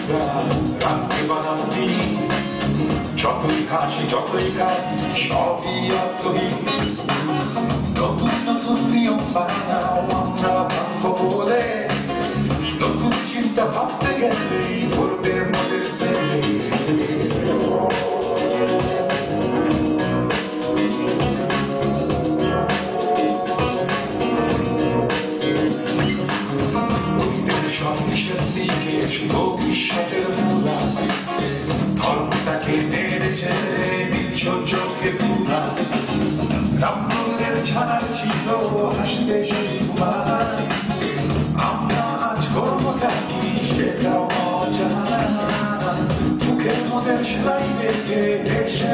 রাখতে বানাম তিনি যতই হাসি যতই কাঁদি সবই অর্থহীন নতুন নতুন নিয়ম বানাও আমরা ভাঙবো বলে নতুন চিন্তা ভাবতে গেলেই করবে মনের ছেলে ভবিষ্যতের মূলা ধর্মটাকে নেড়েছে নিচ্ছল চোখে পুরা রামদের ছাড়ার ছিল হাসতে আমরা আজ করবো কাকি সেটাও অজানা মুখের মধ্যে সেলাই বেঁধে দেশে